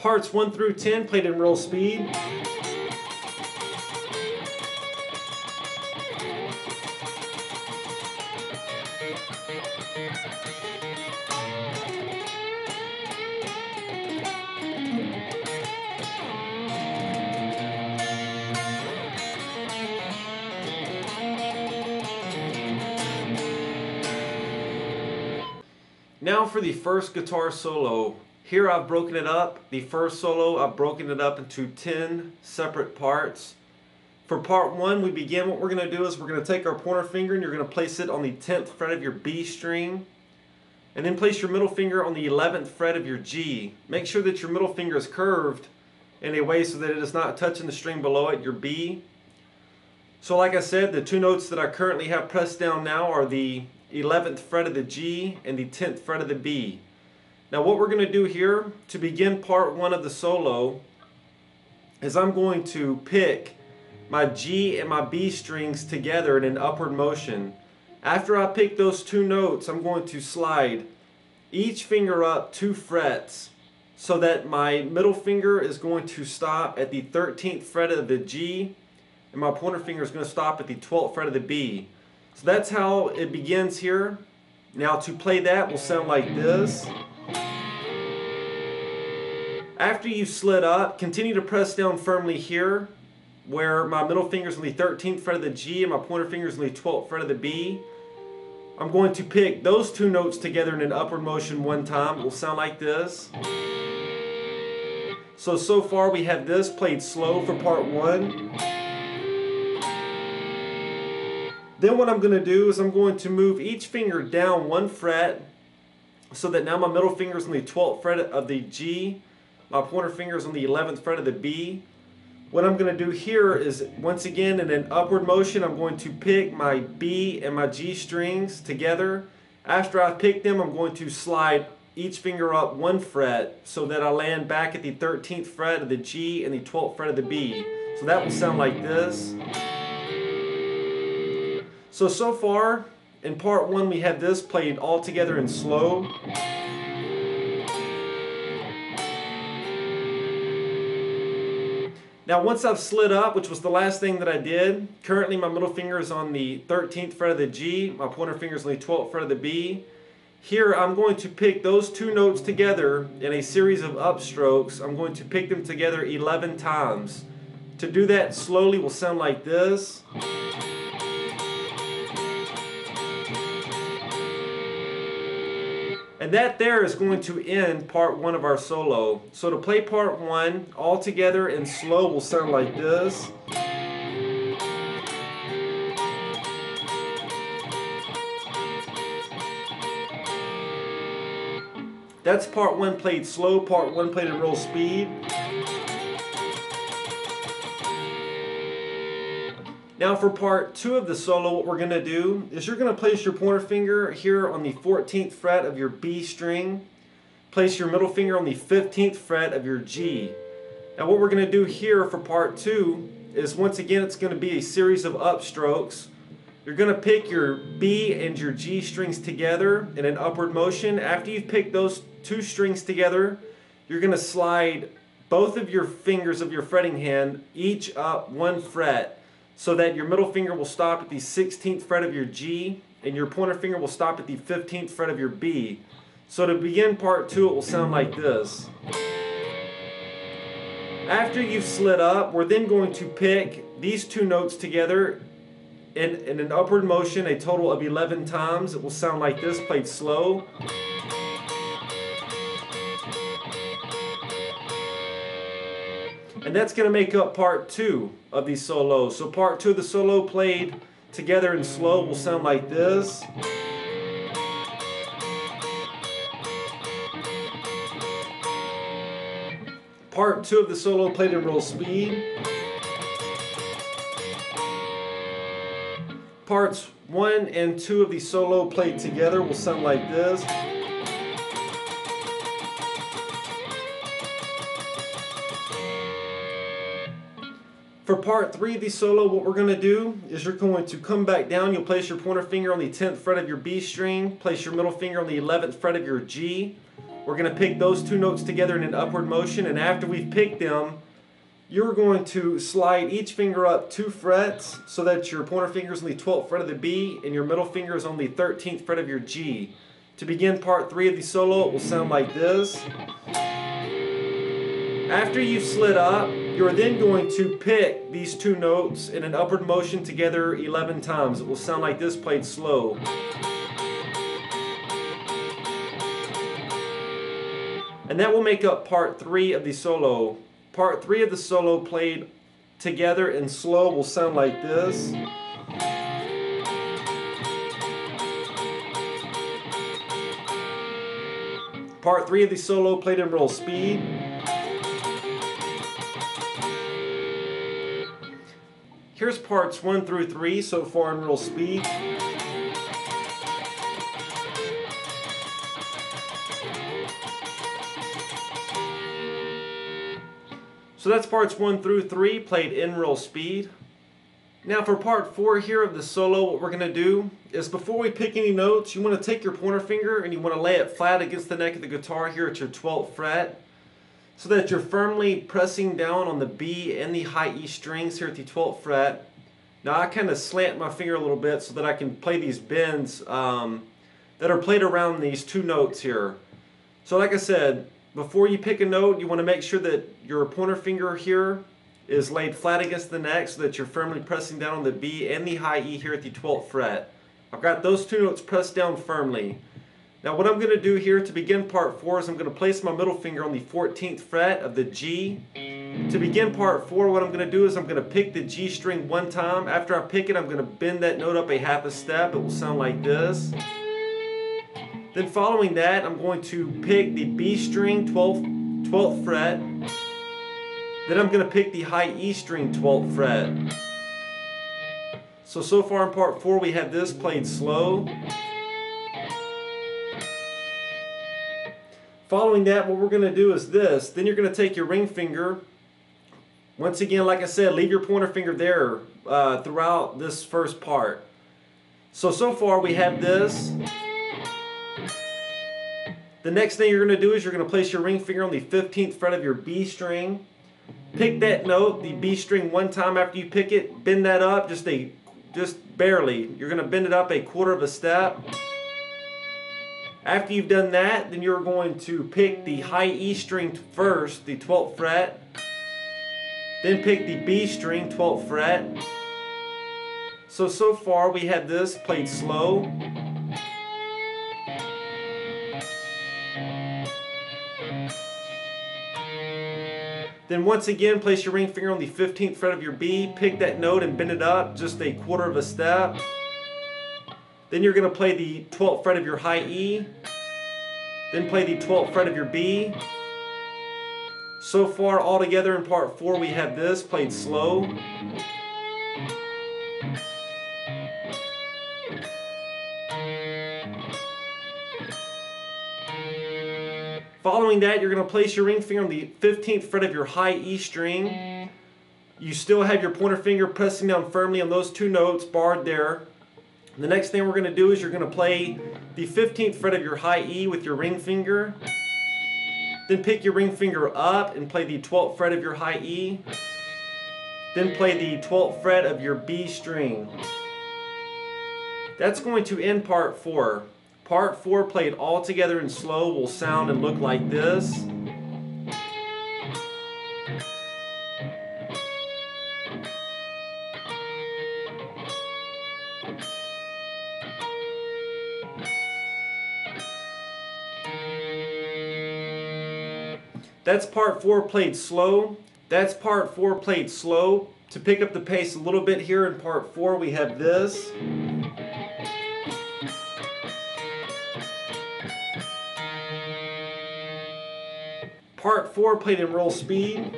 Parts 1 through 10 played in real speed. Now for the first guitar solo. Here I've broken it up. The first solo, I've broken it up into 10 separate parts. For part 1, we begin. What we're going to do is we're going to take our pointer finger and you're going to place it on the 10th fret of your B string. And then place your middle finger on the 11th fret of your G. Make sure that your middle finger is curved in a way so that it is not touching the string below it, your B. So like I said, the two notes that I currently have pressed down now are the 11th fret of the G and the 10th fret of the B. Now what we're going to do here to begin part 1 of the solo is I'm going to pick my G and my B strings together in an upward motion. After I pick those two notes, I'm going to slide each finger up 2 frets so that my middle finger is going to stop at the 13th fret of the G and my pointer finger is going to stop at the 12th fret of the B. So that's how it begins here. Now to play that will sound like this. After you've slid up, continue to press down firmly here where my middle finger is on the 13th fret of the G and my pointer finger is on the 12th fret of the B. I'm going to pick those two notes together in an upward motion one time. It will sound like this. So far we have this played slow for part 1. Then what I'm going to do is I'm going to move each finger down 1 fret so that now my middle finger is on the 12th fret of the G, my pointer finger is on the 11th fret of the B. What I'm going to do here is once again in an upward motion I'm going to pick my B and my G strings together. After I've picked them I'm going to slide each finger up 1 fret so that I land back at the 13th fret of the G and the 12th fret of the B. So that will sound like this. So far, in part 1 we have this played all together in slow. Now once I've slid up, which was the last thing that I did, currently my middle finger is on the 13th fret of the G, my pointer finger is on the 12th fret of the B. Here I'm going to pick those two notes together in a series of upstrokes. I'm going to pick them together 11 times. To do that slowly will sound like this. And that there is going to end part 1 of our solo. So to play part 1 all together in slow will sound like this. That's part 1 played slow, part 1 played in real speed. Now for part 2 of the solo, what we're going to do is you're going to place your pointer finger here on the 14th fret of your B string. Place your middle finger on the 15th fret of your G. Now what we're going to do here for part 2 is once again it's going to be a series of upstrokes. You're going to pick your B and your G strings together in an upward motion. After you've picked those two strings together, you're going to slide both of your fingers of your fretting hand each up 1 fret. So that your middle finger will stop at the 16th fret of your G and your pointer finger will stop at the 15th fret of your B. So to begin part 2 it will sound like this. After you've slid up, we're then going to pick these two notes together in an upward motion a total of 11 times. It will sound like this played slow. And that's going to make up part 2 of these solos. So part 2 of the solo played together in slow will sound like this. Part 2 of the solo played in real speed. Parts 1 and 2 of the solo played together will sound like this. For part 3 of the solo, what we're going to do is you're going to come back down. You'll place your pointer finger on the 10th fret of your B string. Place your middle finger on the 11th fret of your G. We're going to pick those two notes together in an upward motion, and after we've picked them, you're going to slide each finger up 2 frets so that your pointer finger is on the 12th fret of the B and your middle finger is on the 13th fret of your G. To begin part 3 of the solo, it will sound like this. After you've slid up, you're then going to pick these two notes in an upward motion together 11 times. It will sound like this played slow. And that will make up part 3 of the solo. Part 3 of the solo played together in slow will sound like this. Part 3 of the solo played in real speed. Here's parts 1 through 3 so far in real speed. So that's parts 1 through 3 played in real speed. Now for part 4 here of the solo, what we're going to do is before we pick any notes, you want to take your pointer finger and you want to lay it flat against the neck of the guitar here at your 12th fret so that you're firmly pressing down on the B and the high E strings here at the 12th fret. Now I kind of slant my finger a little bit so that I can play these bends that are played around these two notes here. So like I said, before you pick a note, you want to make sure that your pointer finger here is laid flat against the neck so that you're firmly pressing down on the B and the high E here at the 12th fret. I've got those two notes pressed down firmly. Now what I'm going to do here to begin part 4 is I'm going to place my middle finger on the 14th fret of the G. To begin part 4, what I'm going to do is I'm going to pick the G string one time. After I pick it, I'm going to bend that note up a half a step. It will sound like this. Then following that, I'm going to pick the B string 12th fret. Then I'm going to pick the high E string 12th fret. So far in part 4 we have this played slow. Following that, what we're going to do is this. Then you're going to take your ring finger. Once again, like I said, leave your pointer finger there throughout this first part. So far we have this. The next thing you're going to do is you're going to place your ring finger on the 15th fret of your B string. Pick that note, the B string, one time. After you pick it, bend that up just barely. You're going to bend it up a quarter of a step. After you've done that, then you're going to pick the high E string first, the 12th fret. Then pick the B string, 12th fret. So far we have this played slow. Then once again, place your ring finger on the 15th fret of your B, pick that note and bend it up just a quarter of a step. Then you're going to play the 12th fret of your high E, then play the 12th fret of your B. So far, all together in part 4, we have this played slow. Following that, you're going to place your ring finger on the 15th fret of your high E string. You still have your pointer finger pressing down firmly on those two notes, barred there. The next thing we're going to do is you're going to play the 15th fret of your high E with your ring finger. Then pick your ring finger up and play the 12th fret of your high E. Then play the 12th fret of your B string. That's going to end part 4. Part 4 played all together in slow will sound and look like this. That's part 4 played slow. That's part 4 played slow. To pick up the pace a little bit here in part 4, we have this. Part 4 played in real speed.